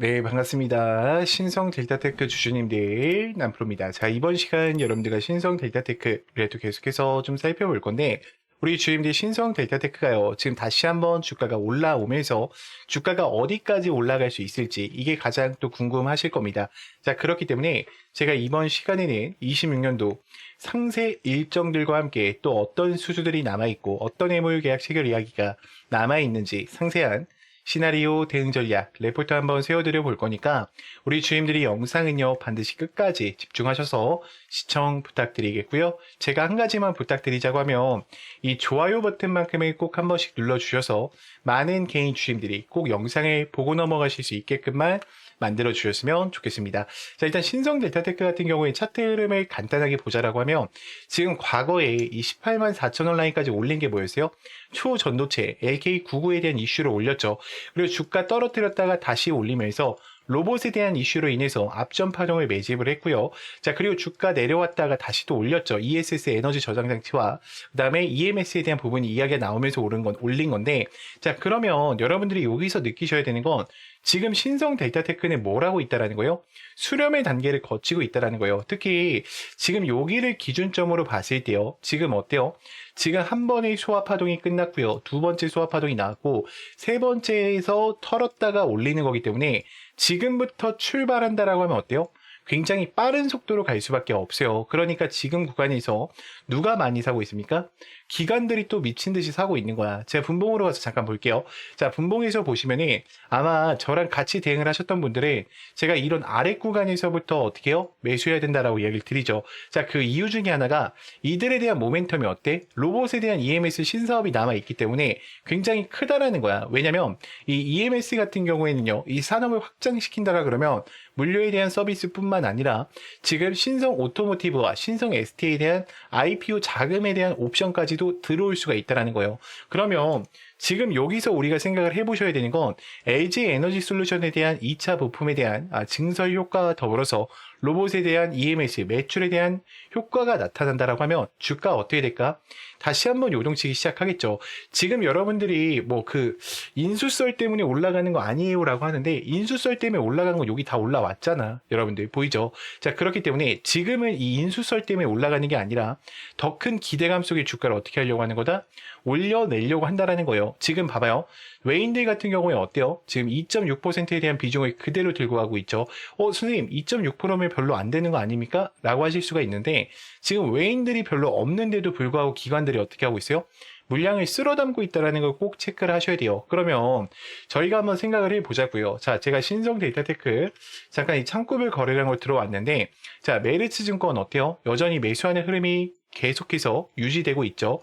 네, 반갑습니다. 신성 델타테크 주주님들, 남프로입니다. 자, 이번 시간 여러분들과 신성 델타테크를 또 계속해서 좀 살펴볼 건데, 우리 주주님들 신성 델타테크가요, 지금 다시 한번 주가가 올라오면서 주가가 어디까지 올라갈 수 있을지, 이게 가장 또 궁금하실 겁니다. 자, 그렇기 때문에 제가 이번 시간에는 26년도 상세 일정들과 함께 또 어떤 수주들이 남아있고, 어떤 매물 계약 체결 이야기가 남아있는지 상세한 시나리오 대응 전략 레포트 한번 세워드려 볼 거니까 우리 주임들이 영상은요 반드시 끝까지 집중하셔서 시청 부탁드리겠고요. 제가 한 가지만 부탁드리자고 하면 이 좋아요 버튼만큼을 꼭 한 번씩 눌러주셔서 많은 개인 주임들이 꼭 영상을 보고 넘어가실 수 있게끔만 만들어 주셨으면 좋겠습니다. 자, 일단 신성 델타테크 같은 경우에 차트 흐름을 간단하게 보자라고 하면 지금 과거에 이 18만 4천 원 라인까지 올린 게 뭐였어요? 초전도체 LK99에 대한 이슈를 올렸죠. 그리고 주가 떨어뜨렸다가 다시 올리면서 로봇에 대한 이슈로 인해서 앞전 파동을 매집을 했고요. 자, 그리고 주가 내려왔다가 다시 또 올렸죠. ESS 에너지 저장 장치와 그다음에 EMS에 대한 부분이 이야기가 나오면서 올린 건데, 자, 그러면 여러분들이 여기서 느끼셔야 되는 건 지금 신성 델타테크는 뭘 하고 있다라는 거예요? 수렴의 단계를 거치고 있다라는 거예요. 특히 지금 여기를 기준점으로 봤을 때요. 지금 어때요? 지금 한 번의 소화 파동이 끝났고요. 두 번째 소화 파동이 나왔고 세 번째에서 털었다가 올리는 거기 때문에 지금부터 출발한다라고 하면 어때요? 굉장히 빠른 속도로 갈 수밖에 없어요. 그러니까 지금 구간에서 누가 많이 사고 있습니까? 기관들이 또 미친 듯이 사고 있는 거야. 제가 분봉으로 가서 잠깐 볼게요. 자, 분봉에서 보시면은 아마 저랑 같이 대응을 하셨던 분들은 제가 이런 아래 구간에서부터 어떻게 해요? 매수해야 된다라고 이야기를 드리죠. 자, 그 이유 중에 하나가 이들에 대한 모멘텀이 어때? 로봇에 대한 EMS 신사업이 남아있기 때문에 굉장히 크다라는 거야. 왜냐면 이 EMS 같은 경우에는요, 이 산업을 확장시킨다라 그러면 물류에 대한 서비스뿐만 아니라 지금 신성 오토모티브와 신성 ST에 대한 IPO 자금에 대한 옵션까지도 들어올 수가 있다는 거예요. 그러면 지금 여기서 우리가 생각을 해보셔야 되는 건 LG 에너지 솔루션에 대한 2차 부품에 대한 증설 효과와 더불어서 로봇에 대한 EMS 매출에 대한 효과가 나타난다라고 하면 주가 어떻게 될까? 다시 한번 요동치기 시작하겠죠. 지금 여러분들이 뭐 그 인수설 때문에 올라가는 거 아니에요라고 하는데 인수설 때문에 올라간 건 여기 다 올라왔잖아. 여러분들 보이죠? 자, 그렇기 때문에 지금은 이 인수설 때문에 올라가는 게 아니라 더 큰 기대감 속에 주가를 어떻게 하려고 하는 거다? 올려내려고 한다라는 거예요. 지금 봐봐요. 외인들 같은 경우에 어때요? 지금 2.6%에 대한 비중을 그대로 들고 가고 있죠. 선생님 2.6%면 별로 안 되는 거 아닙니까? 라고 하실 수가 있는데 지금 외인들이 별로 없는데도 불구하고 기관들이 어떻게 하고 있어요? 물량을 쓸어 담고 있다는 걸 꼭 체크를 하셔야 돼요. 그러면 저희가 한번 생각을 해보자고요. 자, 제가 신성 델타테크 잠깐 이 창구별 거래량으로 들어왔는데 자, 메르츠 증권 어때요? 여전히 매수하는 흐름이 계속해서 유지되고 있죠.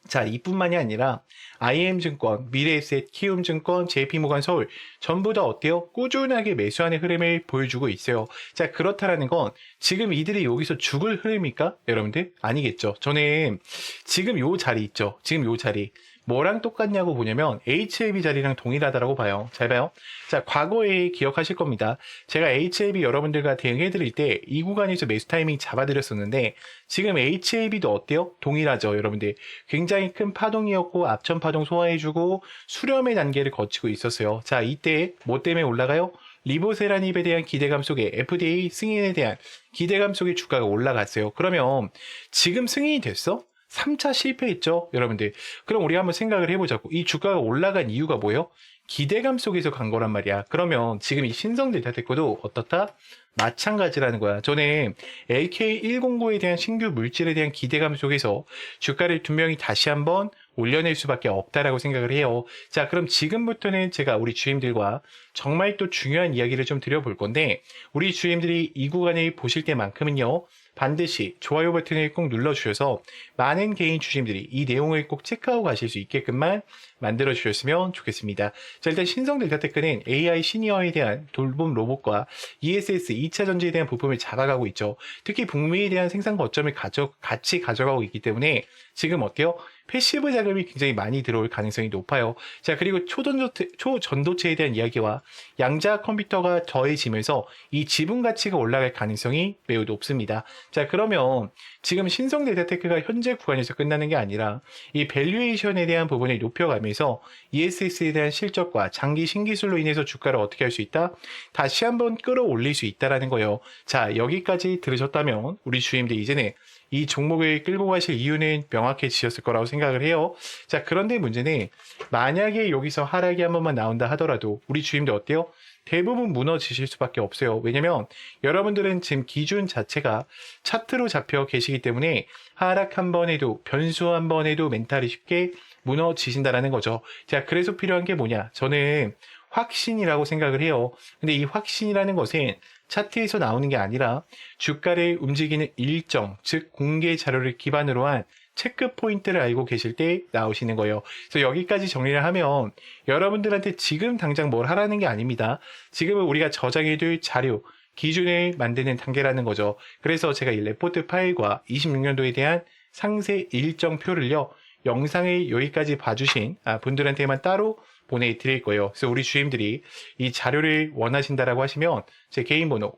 자, 이뿐만이 아니라 IM증권, 미래에셋, 키움증권, JP모간 서울 전부 다 어때요? 꾸준하게 매수하는 흐름을 보여주고 있어요. 자, 그렇다라는 건 지금 이들이 여기서 죽을 흐름입니까? 여러분들? 아니겠죠. 저는 지금 요 자리 있죠. 지금 요 자리. 뭐랑 똑같냐고 보냐면 HLB 자리랑 동일하다라고 봐요. 잘 봐요. 자, 과거에 기억하실 겁니다. 제가 HLB 여러분들과 대응해드릴 때 이 구간에서 매수 타이밍 잡아드렸었는데 지금 HLB도 어때요? 동일하죠, 여러분들. 굉장히 큰 파동이었고 앞전 파동 소화해주고 수렴의 단계를 거치고 있었어요. 자, 이때 뭐 때문에 올라가요? 리보세라닙에 대한 기대감 속에 FDA 승인에 대한 기대감 속에 주가가 올라갔어요. 그러면 지금 승인이 됐어? 3차 실패했죠, 여러분들. 그럼 우리 한번 생각을 해보자고. 이 주가가 올라간 이유가 뭐예요? 기대감 속에서 간 거란 말이야. 그러면 지금 이 신성 델타테크도 어떻다? 마찬가지라는 거야. 저는 LK109에 대한 신규 물질에 대한 기대감 속에서 주가를 분명히 다시 한번 올려낼 수밖에 없다라고 생각을 해요. 자, 그럼 지금부터는 제가 우리 주임들과 정말 또 중요한 이야기를 좀 드려볼 건데 우리 주임들이 이 구간을 보실 때만큼은요. 반드시 좋아요 버튼을 꼭 눌러주셔서 많은 개인 주심들이 이 내용을 꼭 체크하고 가실 수 있게끔만 만들어 주셨으면 좋겠습니다. 자, 일단 신성 델타테크는 AI 시니어에 대한 돌봄 로봇과 ESS 2차 전지에 대한 부품을 잡아가고 있죠. 특히 북미에 대한 생산 거점을 같이 가져가고 있기 때문에 지금 어때요? 패시브 자금이 굉장히 많이 들어올 가능성이 높아요. 자, 그리고 초전도체에 대한 이야기와 양자 컴퓨터가 더해지면서 이 지분 가치가 올라갈 가능성이 매우 높습니다. 자, 그러면 지금 신성 데이터테크가 현재 구간에서 끝나는 게 아니라 이 밸류에이션에 대한 부분을 높여가면서 ESS에 대한 실적과 장기 신기술로 인해서 주가를 어떻게 할 수 있다? 다시 한번 끌어올릴 수 있다라는 거예요. 자, 여기까지 들으셨다면 우리 주임들 이제는 이 종목을 끌고 가실 이유는 명확해지셨을 거라고 생각을 해요. 자, 그런데 문제는 만약에 여기서 하락이 한 번만 나온다 하더라도 우리 주임들 어때요? 대부분 무너지실 수밖에 없어요. 왜냐면 여러분들은 지금 기준 자체가 차트로 잡혀 계시기 때문에 하락 한 번 해도 변수 한 번 해도 멘탈이 쉽게 무너지신다라는 거죠. 자, 그래서 필요한 게 뭐냐? 저는 확신이라고 생각을 해요. 근데 이 확신이라는 것은 차트에서 나오는 게 아니라 주가를 움직이는 일정, 즉 공개 자료를 기반으로 한 체크 포인트를 알고 계실 때 나오시는 거예요. 그래서 여기까지 정리를 하면 여러분들한테 지금 당장 뭘 하라는 게 아닙니다. 지금은 우리가 저장해둘 자료, 기준을 만드는 단계라는 거죠. 그래서 제가 이 레포트 파일과 26년도에 대한 상세 일정표를요, 영상을 여기까지 봐주신 분들한테만 따로 보내드릴 거예요. 그래서 우리 주임들이 이 자료를 원하신다라고 하시면 제 개인 번호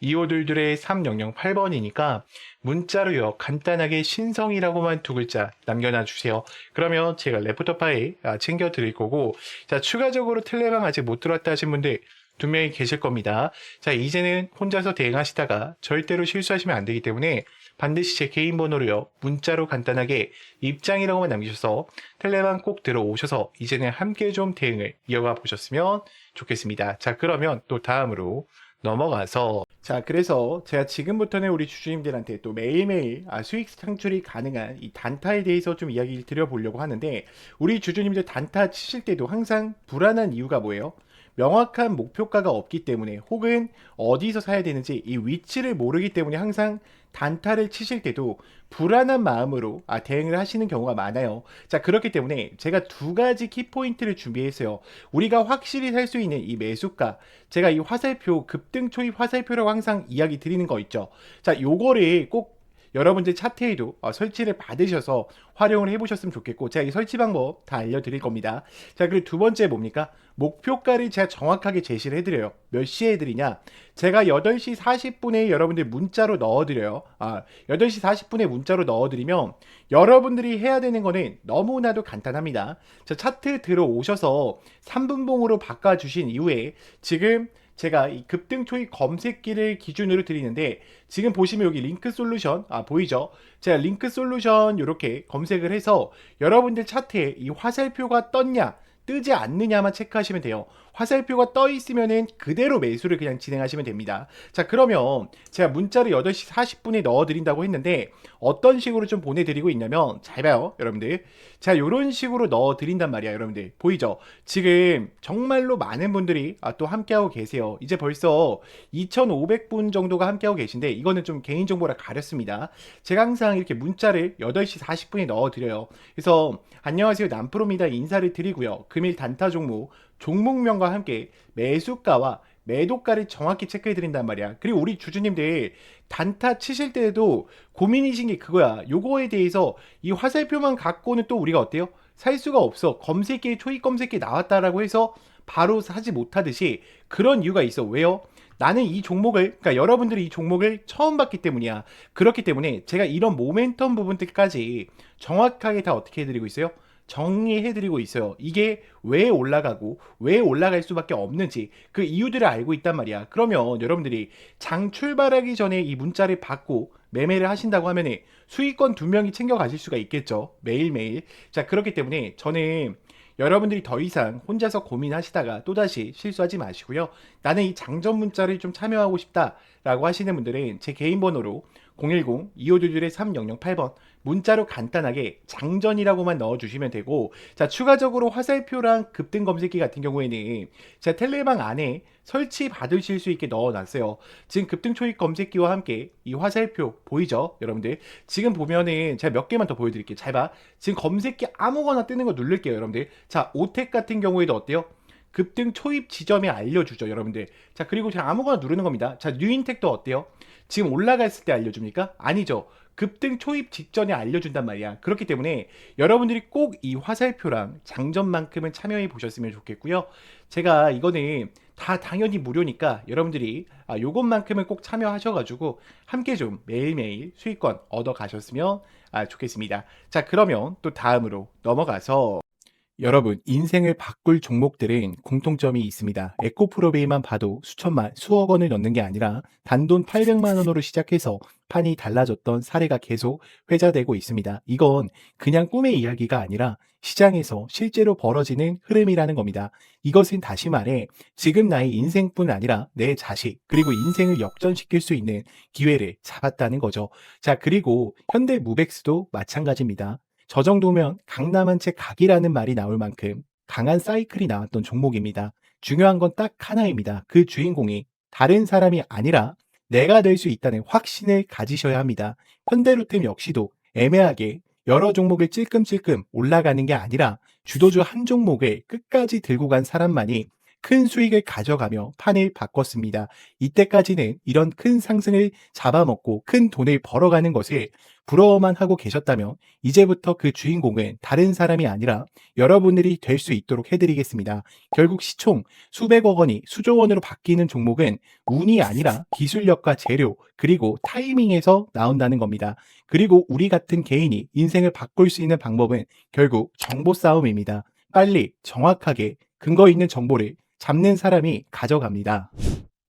010-2522-3008번이니까 문자로요 간단하게 신성이라고만 두 글자 남겨놔 주세요. 그러면 제가 레포터 파일 챙겨 드릴 거고, 자, 추가적으로 텔레방 아직 못 들어왔다 하신 분들 2명이 계실 겁니다. 자, 이제는 혼자서 대응하시다가 절대로 실수하시면 안 되기 때문에 반드시 제 개인 번호로요 문자로 간단하게 입장이라고만 남기셔서 텔레방 꼭 들어오셔서 이제는 함께 좀 대응을 이어가 보셨으면 좋겠습니다. 자, 그러면 또 다음으로 넘어가서, 자, 그래서 제가 지금부터는 우리 주주님들한테 또 매일매일 수익 창출이 가능한 이 단타에 대해서 좀 이야기를 드려보려고 하는데, 우리 주주님들 단타 치실 때도 항상 불안한 이유가 뭐예요? 명확한 목표가가 없기 때문에, 혹은 어디서 사야 되는지 이 위치를 모르기 때문에 항상 단타를 치실 때도 불안한 마음으로 대응을 하시는 경우가 많아요. 자, 그렇기 때문에 제가 두 가지 키포인트를 준비했어요. 우리가 확실히 살 수 있는 이 매수가, 제가 이 화살표, 급등 초입 화살표라고 항상 이야기 드리는 거 있죠. 자, 요거를 꼭 여러분들 차트에도 설치를 받으셔서 활용을 해보셨으면 좋겠고, 제가 이 설치 방법 다 알려드릴 겁니다. 자, 그리고 두 번째 뭡니까? 목표가를 제가 정확하게 제시를 해드려요. 몇 시에 해드리냐? 제가 8시 40분에 여러분들 문자로 넣어드려요. 8시 40분에 문자로 넣어드리면 여러분들이 해야 되는 거는 너무나도 간단합니다. 자, 차트 들어오셔서 3분봉으로 바꿔주신 이후에 지금 제가 이 급등 초입 검색기를 기준으로 드리는데, 지금 보시면 여기 링크 솔루션 보이죠? 제가 링크 솔루션 이렇게 검색을 해서 여러분들 차트에 이 화살표가 떴냐 뜨지 않느냐만 체크하시면 돼요. 화살표가 떠 있으면은 그대로 매수를 그냥 진행하시면 됩니다. 자, 그러면 제가 문자를 8시 40분에 넣어드린다고 했는데 어떤 식으로 좀 보내드리고 있냐면, 잘 봐요 여러분들. 자, 이런 식으로 넣어드린단 말이야. 여러분들 보이죠? 지금 정말로 많은 분들이 또 함께하고 계세요. 이제 벌써 2,500분 정도가 함께하고 계신데, 이거는 좀 개인정보라 가렸습니다. 제가 항상 이렇게 문자를 8시 40분에 넣어드려요. 그래서 안녕하세요 남프로입니다 인사를 드리고요, 금일 단타 종목명과 함께 매수가와 매도가를 정확히 체크해 드린단 말이야. 그리고 우리 주주님들 단타 치실 때에도 고민이신 게 그거야. 요거에 대해서 이 화살표만 갖고는 또 우리가 어때요? 살 수가 없어. 검색기에 초입 검색기 나왔다라고 해서 바로 사지 못하듯이 그런 이유가 있어. 왜요? 나는 이 종목을, 그러니까 여러분들이 이 종목을 처음 봤기 때문이야. 그렇기 때문에 제가 이런 모멘텀 부분들까지 정확하게 다 어떻게 해드리고 있어요? 정리해드리고 있어요. 이게 왜 올라가고 왜 올라갈 수밖에 없는지 그 이유들을 알고 있단 말이야. 그러면 여러분들이 장 출발하기 전에 이 문자를 받고 매매를 하신다고 하면 수익권 2명이 챙겨가실 수가 있겠죠. 매일매일. 자, 그렇기 때문에 저는 여러분들이 더 이상 혼자서 고민하시다가 또다시 실수하지 마시고요. 나는 이 장전 문자를 좀 참여하고 싶다라고 하시는 분들은 제 개인 번호로 010-2522-3008번 문자로 간단하게 장전이라고만 넣어주시면 되고, 자, 추가적으로 화살표랑 급등 검색기 같은 경우에는 제가 텔레방 안에 설치 받으실 수 있게 넣어놨어요. 지금 급등 초입 검색기와 함께 이 화살표 보이죠 여러분들? 지금 보면은 제가 몇 개만 더 보여드릴게요. 잘 봐. 지금 검색기 아무거나 뜨는 거 누를게요 여러분들. 자, 오텍 같은 경우에도 어때요? 급등 초입 지점에 알려주죠 여러분들. 자, 그리고 제가 아무거나 누르는 겁니다. 자, 뉴인텍도 어때요? 지금 올라갔을 때 알려줍니까? 아니죠. 급등 초입 직전에 알려준단 말이야. 그렇기 때문에 여러분들이 꼭 이 화살표랑 장전만큼은 참여해 보셨으면 좋겠고요. 제가 이거는 다 당연히 무료니까 여러분들이 요것만큼은 꼭 참여하셔가지고 함께 좀 매일매일 수익권 얻어 가셨으면 좋겠습니다. 자, 그러면 또 다음으로 넘어가서 여러분, 인생을 바꿀 종목들은 공통점이 있습니다. 에코프로베이만 봐도 수천만, 수억 원을 넣는 게 아니라 단돈 800만 원으로 시작해서 판이 달라졌던 사례가 계속 회자되고 있습니다. 이건 그냥 꿈의 이야기가 아니라 시장에서 실제로 벌어지는 흐름이라는 겁니다. 이것은 다시 말해 지금 나의 인생뿐 아니라 내 자식, 그리고 인생을 역전시킬 수 있는 기회를 잡았다는 거죠. 자, 그리고 현대무백스도 마찬가지입니다. 저 정도면 강남 한 채 각이라는 말이 나올 만큼 강한 사이클이 나왔던 종목입니다. 중요한 건 딱 하나입니다. 그 주인공이 다른 사람이 아니라 내가 될 수 있다는 확신을 가지셔야 합니다. 현대로템 역시도 애매하게 여러 종목을 찔끔찔끔 올라가는 게 아니라 주도주 한 종목을 끝까지 들고 간 사람만이 큰 수익을 가져가며 판을 바꿨습니다. 이때까지는 이런 큰 상승을 잡아먹고 큰 돈을 벌어가는 것을 부러워만 하고 계셨다면 이제부터 그 주인공은 다른 사람이 아니라 여러분들이 될 수 있도록 해드리겠습니다. 결국 시총 수백억 원이 수조 원으로 바뀌는 종목은 운이 아니라 기술력과 재료 그리고 타이밍에서 나온다는 겁니다. 그리고 우리 같은 개인이 인생을 바꿀 수 있는 방법은 결국 정보 싸움입니다. 빨리 정확하게 근거 있는 정보를 잡는 사람이 가져갑니다.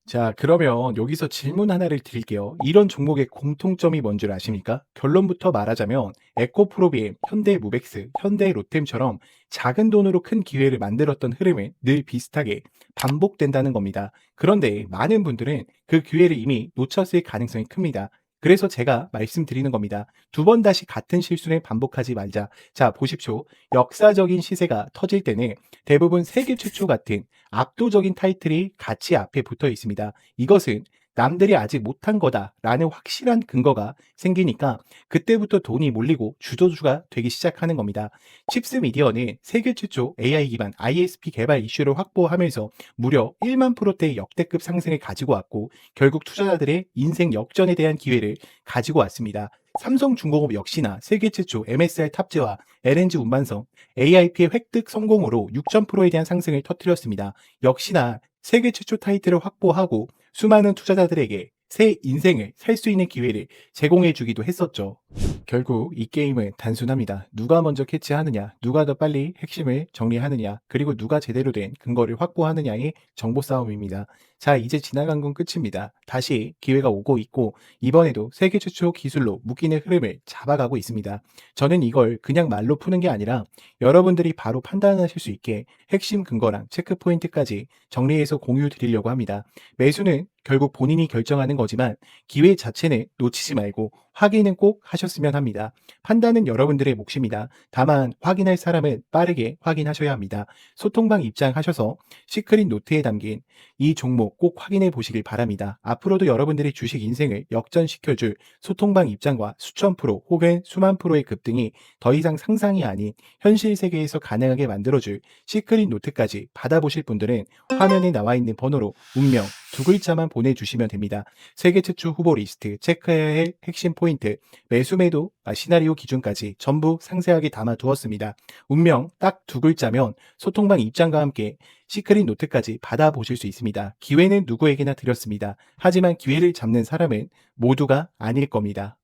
자, 그러면 여기서 질문 하나를 드릴게요. 이런 종목의 공통점이 뭔 줄 아십니까? 결론부터 말하자면 에코프로비엠, 현대무백스, 현대로템처럼 작은 돈으로 큰 기회를 만들었던 흐름은 늘 비슷하게 반복된다는 겁니다. 그런데 많은 분들은 그 기회를 이미 놓쳤을 가능성이 큽니다. 그래서 제가 말씀드리는 겁니다. 두 번 다시 같은 실수를 반복하지 말자. 자, 보십시오. 역사적인 시세가 터질 때는 대부분 세계 최초 같은 압도적인 타이틀이 같이 앞에 붙어 있습니다. 이것은 남들이 아직 못한 거다라는 확실한 근거가 생기니까 그때부터 돈이 몰리고 주도주가 되기 시작하는 겁니다. 칩스 미디어는 세계 최초 AI 기반 ISP 개발 이슈를 확보하면서 무려 1만 프로대의 역대급 상승을 가지고 왔고 결국 투자자들의 인생 역전에 대한 기회를 가지고 왔습니다. 삼성중공업 역시나 세계 최초 MSR 탑재와 LNG 운반성, AIP의 획득 성공으로 6,000%에 대한 상승을 터뜨렸습니다. 역시나 세계 최초 타이틀을 확보하고 수많은 투자자들에게 새 인생을 살 수 있는 기회를 제공해 주기도 했었죠. 결국 이 게임은 단순합니다. 누가 먼저 캐치하느냐, 누가 더 빨리 핵심을 정리하느냐, 그리고 누가 제대로 된 근거를 확보하느냐의 정보 싸움입니다. 자, 이제 지나간 건 끝입니다. 다시 기회가 오고 있고 이번에도 세계 최초 기술로 묶이는 흐름을 잡아가고 있습니다. 저는 이걸 그냥 말로 푸는 게 아니라 여러분들이 바로 판단하실 수 있게 핵심 근거랑 체크 포인트까지 정리해서 공유 드리려고 합니다. 매수는 결국 본인이 결정하는 거지만 기회 자체는 놓치지 말고 확인은 꼭 하셨으면 합니다. 판단은 여러분들의 몫입니다. 다만 확인할 사람은 빠르게 확인하셔야 합니다. 소통방 입장하셔서 시크릿 노트에 담긴 이 종목 꼭 확인해 보시길 바랍니다. 앞으로도 여러분들의 주식 인생을 역전시켜줄 소통방 입장과 수천 프로 혹은 수만 프로의 급등이 더 이상 상상이 아닌 현실 세계에서 가능하게 만들어줄 시크릿 노트까지 받아보실 분들은 화면에 나와 있는 번호로 운명 두 글자만 보내주시면 됩니다. 세계 최초 후보 리스트, 체크해야 할 핵심 포인트, 매수 매도, 시나리오 기준까지 전부 상세하게 담아두었습니다. 운명 딱 두 글자면 소통방 입장과 함께 시크릿 노트까지 받아보실 수 있습니다. 기회는 누구에게나 드렸습니다. 하지만 기회를 잡는 사람은 모두가 아닐 겁니다.